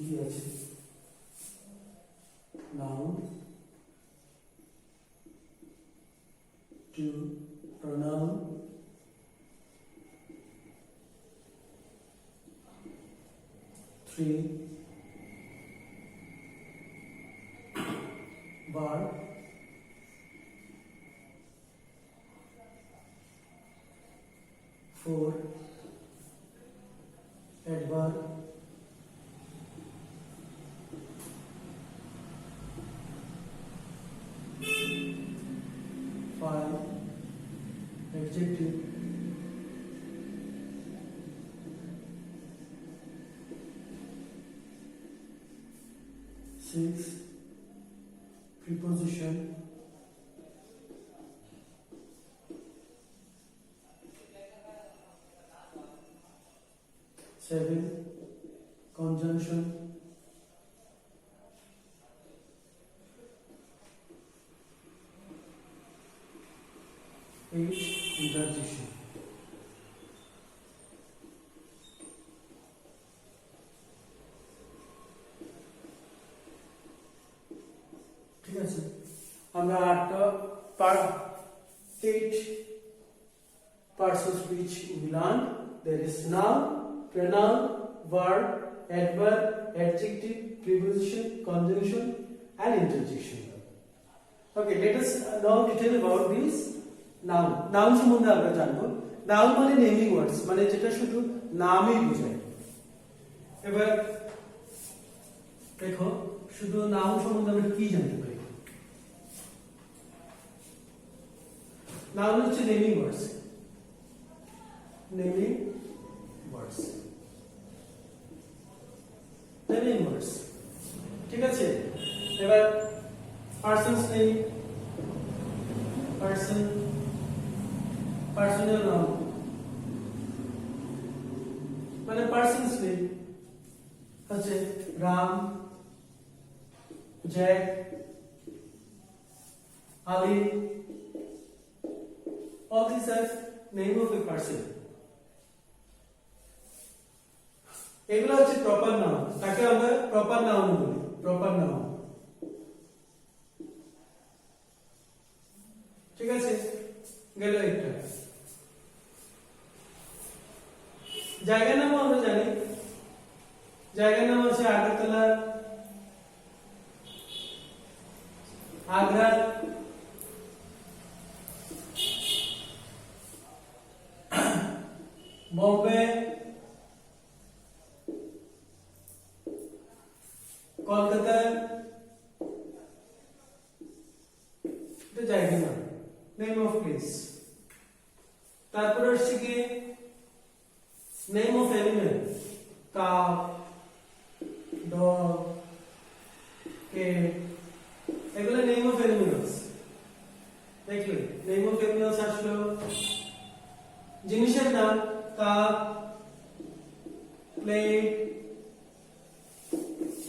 কি আছে noun two pronoun three verb four adverb five adjective six preposition seven conjunction eight interjection ঠিক আছে আমরা আটটা eight parts of speech we learned. There is noun, pronoun, verb, adverb, adjective, preposition, conjunction, and interjection. Okay, let us now detail about this noun. Noun সম্বন্ধে আমরা জানবো। Noun মানে naming words, মানে যেটা শুধু নামই বোঝায়। এবার দেখো শুধু নাউন সম্বন্ধে আমরা কি জানতে পারি? Noun হচ্ছে naming words. Naming words. Naming words. ঠিক আছে? এবার person's name, personal noun মানে person's name হচ্ছে Ram, Jack, Ali. All these are name of a person. এগুলো হচ্ছে প্রপার নাউন, তাকে আমরা প্রপার নাউন বলি, প্রপার নাউন। ঠিক আছে গেল একটা। জায়গার নামও আমরা জানি, জায়গার নাম আছে আগরতলা, আগ্রা, বম্বে, কলকাতা, এটা জায়গা নাম, নেম অফ প্লেস। তারপর আসছে কি name of animal, cow, dog, cat, এগুলো নেম অফ অ্যানিমেলস। দেখলে নেম অফ অ্যানিমেলস আসলো। জিনিসের নাম কাপ, প্লেট,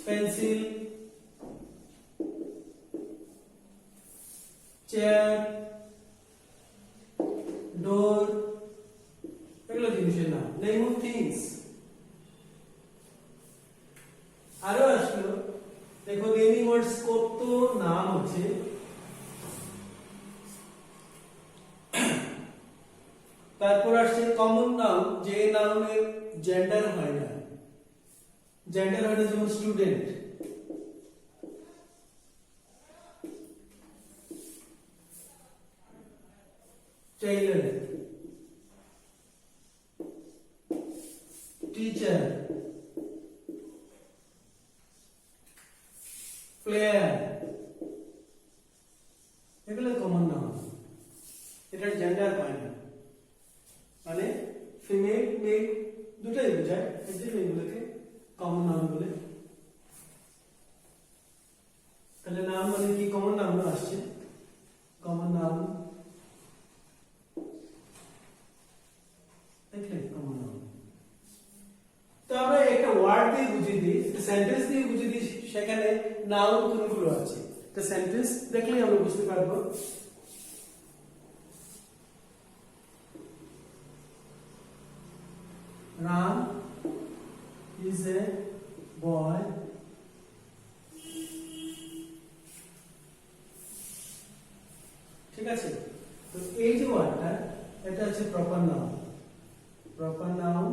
পেন্সিল, চেয়ার, ডোর, এগুলো জিনিসের নাম, নেম অফ থিংস। আরো আসলো দেখো নেমিং ওয়ার্ডস কত নাম আছে। তারপর আসছে কমন নাউন, যে নাউনের জেন্ডার হয় না, জেন্ডার হয় না, যেমন স্টুডেন্ট, টেইলর, টিচার, প্লেয়ার, এগুলো কমন নাউন, এটার জেন্ডার হয় না, মানে ফিমেল মেল দুটাই বোঝায়, এজন্য এগুলোকে কমন নাউন বলে। তাহলে নাউন মানে কি, কমন নাউন আসছে, কমন নাউন দেখলে কমন নাউন। তো আমরা একটা ওয়ার্ড দিয়ে বুঝিয়ে দিই, একটা সেন্টেন্স দিয়ে বুঝিয়ে দিই, সেখানে নাউন কোনগুলো আছে। একটা সেন্টেন্স দেখলেই আমরা বুঝতে পারবো। Ram is a বয়, ঠিক আছে। তো এই যে ওয়ার্ডটা, এটা হচ্ছে প্রপার নাউন। প্রপার নাউন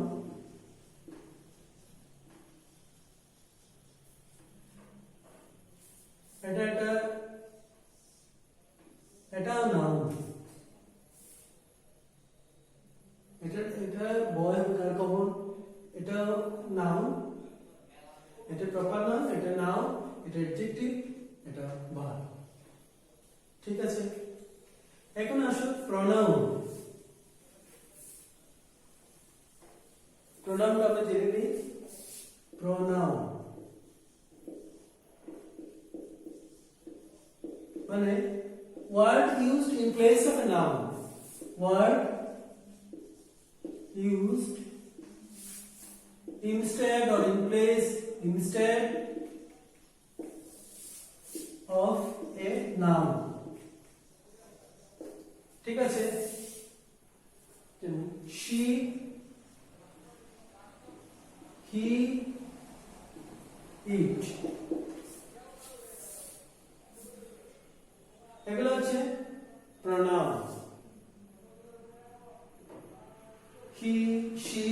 এটাও নাউন। এটা বয় কার কমন, এটা নাউন, এটা প্রপার নাউন, এটা নাউন, এটা অ্যাডজেক্টিভ, এটা ভার্ব, ঠিক আছে। এখন আসো প্রনাউন। প্রনাউন আমরা জেনে নিই। প্রনাউন মানে word used in place of a noun. Word used instead or in place instead of a noun. ঠিক আছে। she, he, it, এগুলো হচ্ছে pronoun. he, she,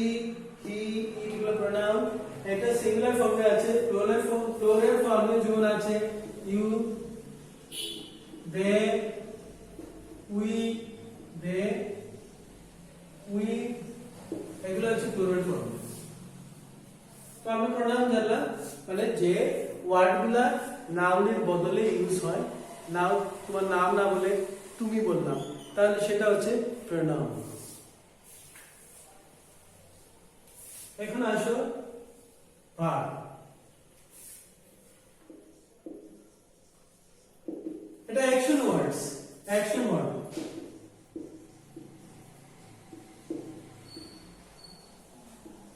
he, it এগুলো প্রনাউন। একটা সিঙ্গুলার ফর্মে আছে, প্লুরাল ফর্মে যেমন আছে you, they, we, এগুলো হচ্ছে প্লুরাল ফর্ম। তো আমরা প্রনাউন জানলাম, মানে যে ওয়ার্ডগুলা নাউনের বদলে ইউজ হয়। নাও তোমার নাম না বলে তুমি বললাম, তাহলে সেটা হচ্ছে প্রনাউন। এখন আসো ভার্ব। এটা অ্যাকশন ওয়ার্ডস, অ্যাকশন ওয়ার্ড।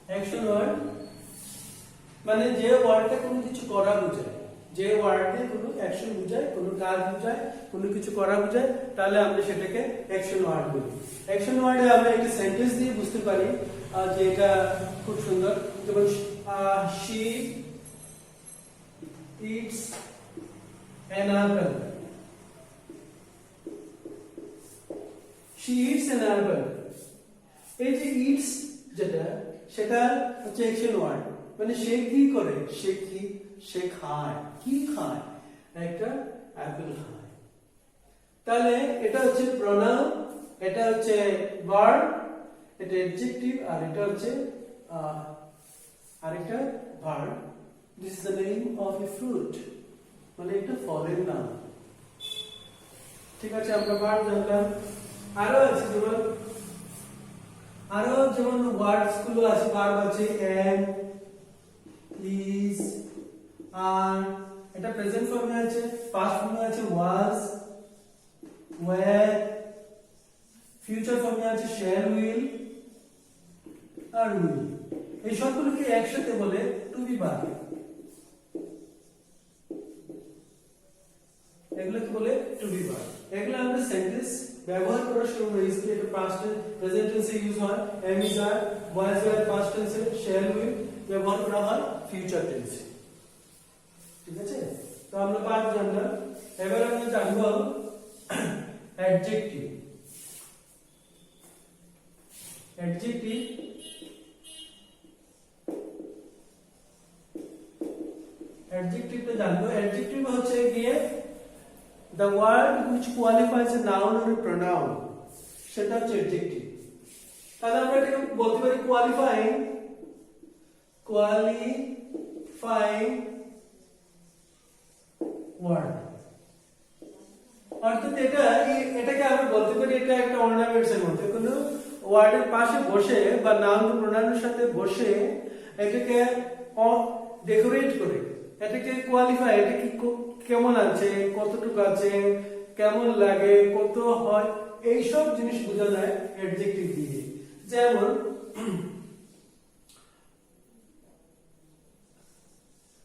অ্যাকশন ওয়ার্ড মানে যে ওয়ার্ডটা কোনো কিছু করা বোঝায়, যে ওয়ার্ডে কোনো অ্যাকশন বোঝায়, কোনো কাজ বোঝায়, কোনো কিছু করা বোঝায়, তাহলে আমরা সেটাকে অ্যাকশন ওয়ার্ড বলি। অ্যাকশন ওয়ার্ডে আমরা একটা সেন্টেন্স দিয়ে বুঝতে পারি যে এটা খুব সুন্দর। যেমন she eats an apple. she eats an apple. এই যে eats যেটা, সেটা হচ্ছে অ্যাকশন ওয়ার্ড। মানে সে কি করে, সে খায়, কি খায়, একটা অ্যাপেল খায়। তাহলে এটা হচ্ছে প্রনাউন, এটা হচ্ছে ভার্ব, এটা অ্যাডজেক্টিভ, আর এটা হচ্ছে আরেকটা verb. This is the name of A fruit, মানে একটা ফরেন নাম, ঠিক আছে। আমরা ভার্ব জানলাম। আরো আছে যেমন ওয়ার্ডস গুলো আছে, ভার্ব আছে am, is, are, এটা প্রেজেন্ট ফর্মে আছে, পাস্ট ফর্মে আছে was, were, ফিউচার ফর্মে আছে shall, will আর will। এই সবগুলোকে একসাথে বলে টু বি ভার্ব। এগুলোকে বলে টু বি ভার্ব। এগুলো আমরা সেন্টেন্স ব্যবহার করার সময় ইউজলি এটা পাস্ট প্রেজেন্ট টেন্সে ইউজ হয়, am, is, are, was, were past টেন্সে, shall, will ব্যবহার করা হয় ফিউচার টেন্সে, ঠিক আছে। তো আমরা ভার্ব জানলাম। এবার আমরা জানবো অ্যাডজেক্টিভ। অ্যাডজেক্টিভটা জানবো। অ্যাডজেক্টিভ হচ্ছে গিয়ে the word which qualifies a noun or a pronoun, সেটা হচ্ছে অ্যাডজেক্টিভ। তাহলে আমরা এটাকে বলতে পারি কোয়ালিফাইং ওয়ার্ড। অর্থাৎ এটাকে আমরা বলতে পারি এটা একটা অর্নামেন্টস এর মতো, কোনো ওয়ার্ডের পাশে বসে বা নাউন প্রোনাউনের সাথে বসে এটাকে ডেকোরেট করে, এটাকে কোয়ালিফাই, এটা কি কেমন আছে, কতটুকু আছে, কেমন লাগে, কত হয়, এইসব জিনিস বোঝা যায় অ্যাডজেক্টিভ দিয়ে।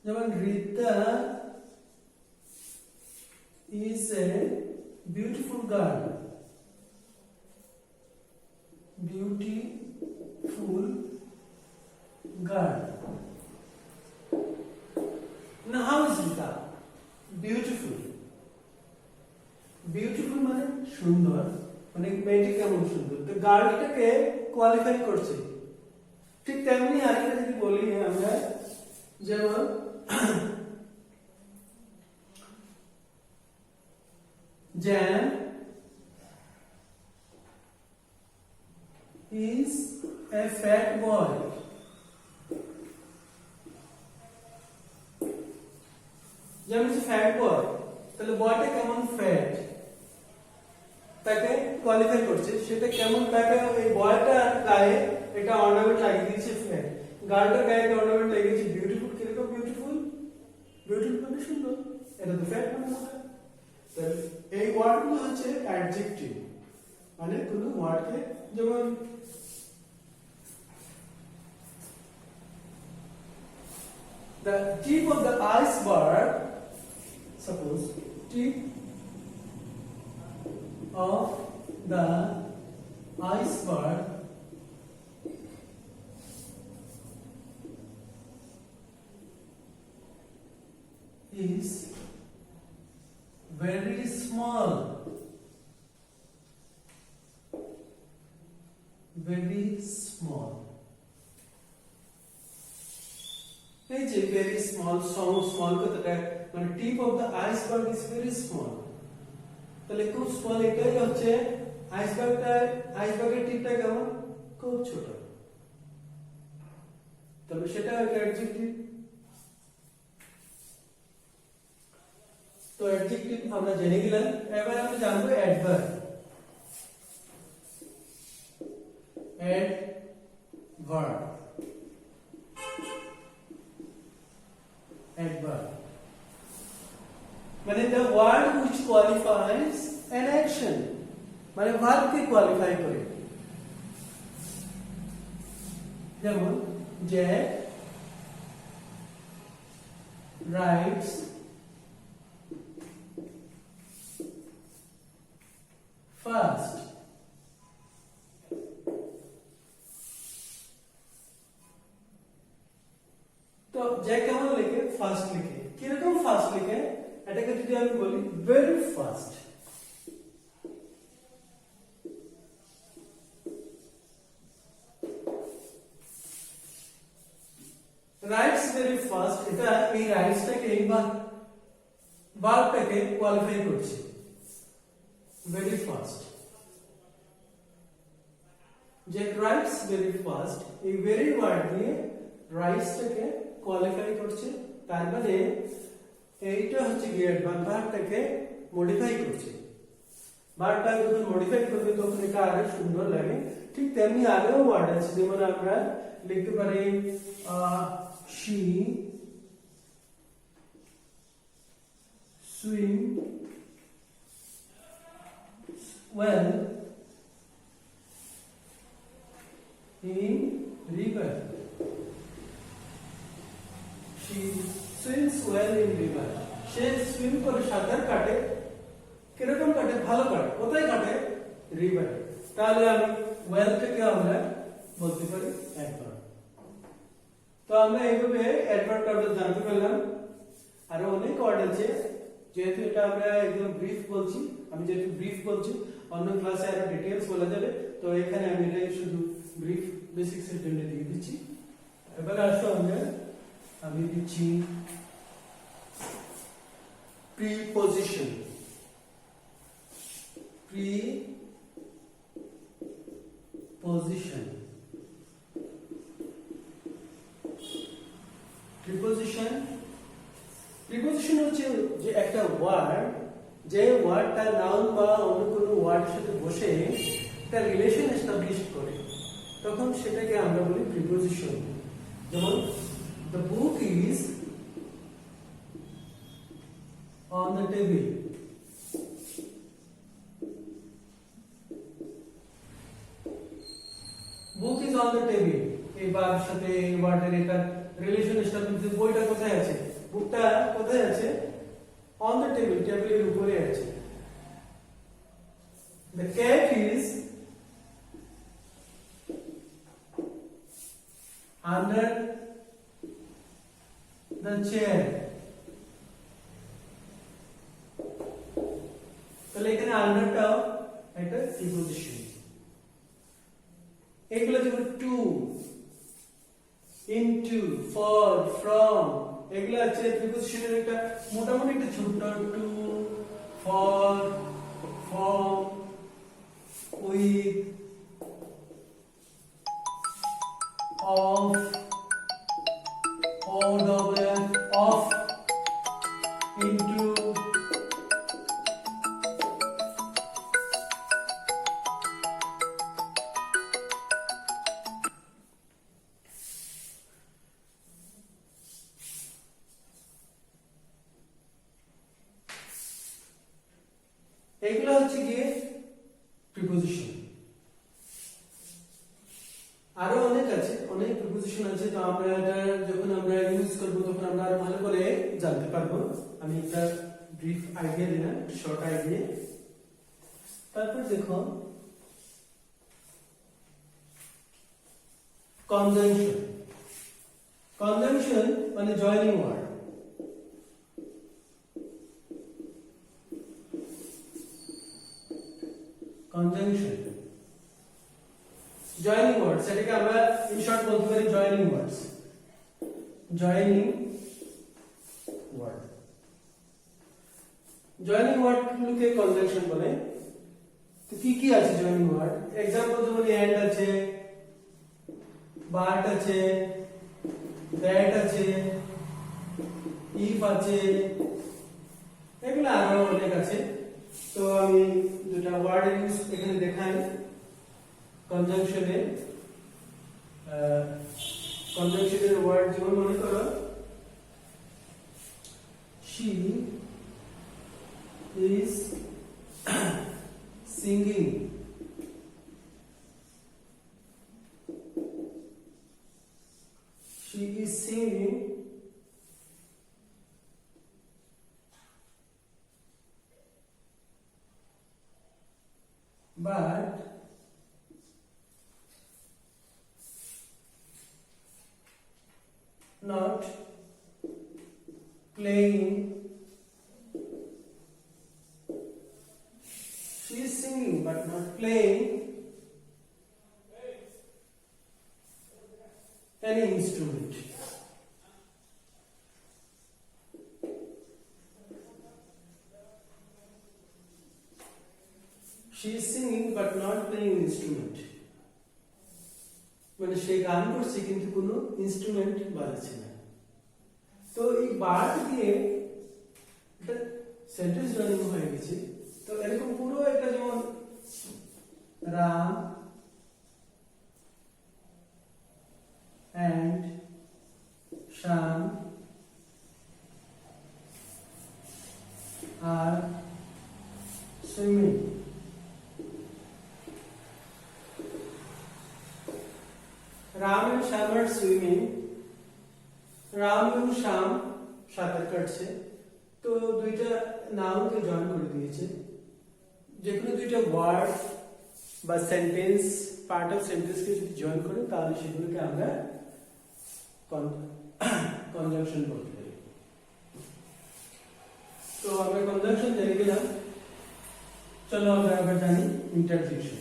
যেমন Rita is a beautiful girl. Beautiful girl. Now how is Rita? Beautiful. Beautiful মানে সুন্দর, মানে মেয়েটি কেমন সুন্দর, তো গার্লটাকে কোয়ালিফাই করছে। ঠিক তেমনি আরেকটা যদি বলি আমরা, যেমন Jan is a fat boy. Jan is a fat boy. তাহলে বয়টা কেমন ফ্যাট, তাকে কোয়ালিফাই করছে। সেটা কেমন, তাকে এই বয়টার গায়ে এটা অর্নামেন্ট লাগিয়ে দিয়েছে ফ্যাট, গার্লটার গায়ে একটা অর্নামেন্ট লাগিয়েছে বিউটিফুল। কিরকম বিউটিফুল? বিউটিফুল মানে সুন্দর, এটা তো ফ্যাট মানে কথা। তাহলে এই ওয়ার্ডগুলো হচ্ছে অ্যাডজেক্টিভ, মানে কোনো ওয়ার্ডকে, যেমন the tip of the iceberg, suppose tip of the iceberg is very small, very small. এই যে very small, small কথাটা মানে tip of the iceberg is very small, তাহলে খুব স্মল, এটাই হচ্ছে আইসবার্গের টিপটা কেমন, খুব ছোট, তবে সেটা একটা অ্যাডজেক্টিভ। তো অ্যাডজেক্টিভ আমরা জেনে গেলাম, এবার আমরা জানবো অ্যাডভার্ব। অ্যাডভার্ব, অ্যাডভার্ব মানে the word which qualifies an action, মানে ভার্ব কে কোয়ালিফাই করে। যেমন Jack writes fast. তো জ্যাক কেমন লিখে, ফাস্ট লিখে। কিরকম ফাস্ট লিখে, এটাকে যদি আমি বলি very fast. Rights very fast, এটা এই রাইটসটাকে এইবার ভার্বটাকে কোয়ালিফাই করছে, very fast. Jack rights very fast, এই ভেরি ওয়ার্ড দিয়ে রাইটসটাকে কোয়ালিফাই করছে, তার মানে এইটা হচ্ছে গিয়ে ভার্বটাকে মডিফাই করছে। ভার্বটা যখন মডিফাই করবে তখন এটা আরো সুন্দর লাগে। ঠিক তেমনি আরো ওয়ার্ড আছে, যেমন আমরা লিখতে পারি she swim well in river. She swims well in river. Say swim করে, সাঁতার কাটে। কিরকম কাটে, ভালো কাটে। কোথায় কাটে, রিভারে। তাহলে আমি ওয়েল থেকে আমরা বলতে পারি অ্যাডভার্ব। তো আমরা এইভাবে অ্যাডভার্বটা আমরা জানতে পারলাম। আরো অনেক ওয়ার্ড আছে, যেহেতু এটা আমরা একদম ব্রিফ বলছি, আমি যেহেতু ব্রিফ বলছি, অন্য ক্লাসে আরো ডিটেইলস বলা যাবে, তো এখানে আমি এটাই শুধু ব্রিফ বেসিক্স এর জন্য দিয়ে দিচ্ছি। এবার আসো আমি দিচ্ছি প্রিপজিশন। প্রিপজিশন, প্রিপজিশন, প্রিপজিশন হচ্ছে যে একটা ওয়ার্ড, যে ওয়ার্ডটা নাউন বা অন্য কোনো ওয়ার্ডের সাথে বসে একটা রিলেশন এস্টাবলিশ করে, তখন সেটাকে আমরা বলি প্রিপজিশন। যেমন the book is on the table. Book is on the table. এই ভার্বের সাথে এই ওয়ার্ডের একটা রিলেশন এস্টাবলিশ। বইটা কোথায় আছে, বুকটা কোথায় আছে, on the table, টেবিলের উপরে আছে। The cat is under the chair. তাহলে এখানে আন্ডারটাও একটা প্রিপোজিশন। এগুলো যেমন টু, ইনটু, ফর, ফ্রম, এগুলো আছে প্রিপোজিশনের একটা মোটামুটি একটা ছোট to, for, from, with, of, O double F, of, into, এগুলো হচ্ছে গিয়ে প্রিপোজিশন। আরো অনেক আছে, অনেক প্রিপোজিশন আছে, তো আমরা এটা যখন আমরা ইউজ করব তখন আমরা আরো ভালো করে জানতে পারবো। আমি একটা ব্রিফ আইডিয়া দিলাম, শর্ট আইডিয়া। তারপর দেখো কনজাংশন। কনজাংশন মানে joining word. Conjunction joining word, সেটাকে আমরা ইন শর্ট বলতে পারি joining words. Joining word, joining word গুলোকে কনজাংশন বলে। তো কি কি আছে জয়েনিং ওয়ার্ড? एग्जांपल যেমন এন্ড আছে, বাট আছে, দ্যাট আছে, ইফ আছে, এগুলো আরো অনেক আছে। তো আমি দুটো ওয়ার্ড ইউজ এখানে দেখাই কনজাংশনে। কনজাংশনের ওয়ার্ড যেমন মনে করো she is singing, she is singing but not playing. She is singing but not playing any instrument. She is singing but not playing instrument. মানে সে গান করছে কিন্তু কোনো ইনস্ট্রুমেন্ট বাজাচ্ছে না। তো এই বাট দিয়ে এটা সেন্টেন্স জয়েনিং হয়ে গেছে। তো এরকম পুরো একটা যেমন Ram and Shyam are swimming. Ram and Shyam are swimming. Ram এবং শ্যাম সাঁতার কাটছে। তো দুইটা নাউনকে জয়েন করে দিয়েছে। যেকোনো দুইটা ওয়ার্ড বা সেন্টেন্স, পার্ট অফ সেন্টেন্সকে যদি জয়েন করে তাহলে সেগুলোকে আমরা কনজাংশন বলতে পারি। তো আমরা কনজাংশন জেনে গেলাম, চলো আমরা এবার জানি ইন্টারজেকশন।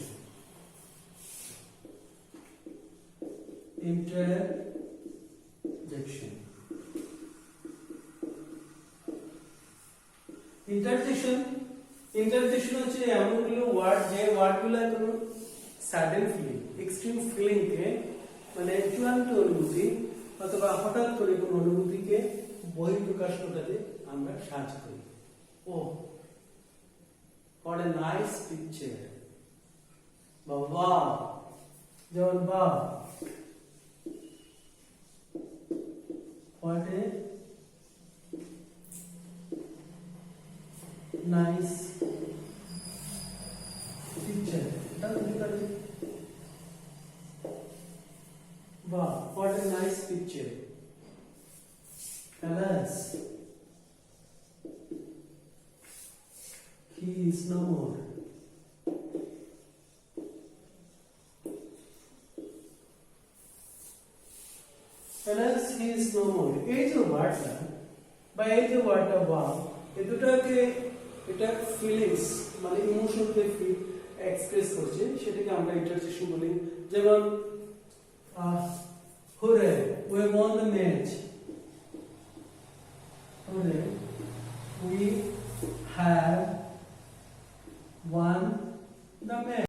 ইন্টারজেকশন, ইন্টারজেকশন ইন্টারজেকশন হচ্ছে এমনগুলো ওয়ার্ড যে ওয়ার্ডগুলো কোনো সাডেন ফিলিং, এক্সট্রিম ফিলিং কে মানে চূড়ান্ত অনুভূতি অথবা হঠাৎ করে কোনো অনুভূতিকে বহিঃপ্রকাশ ঘটাতে আমরা সাহায্য করি। ও what a nice picture, বা wow, যেমন wow, what a nice picture, এটা কি করে? wow, what a nice picture. Alas, he is no more. Alas, he is no more. এই যে ওয়ার্ডটা বা এই যে ওয়ার্ডটা wow, এই দুটোকে এটা ফিলিংস মানে ইমোশনকে এক্সপ্রেস করছে, সেটাকে আমরা ইন্টারজেকশন বলি। যেমন হুরে we won the match, হুরে we have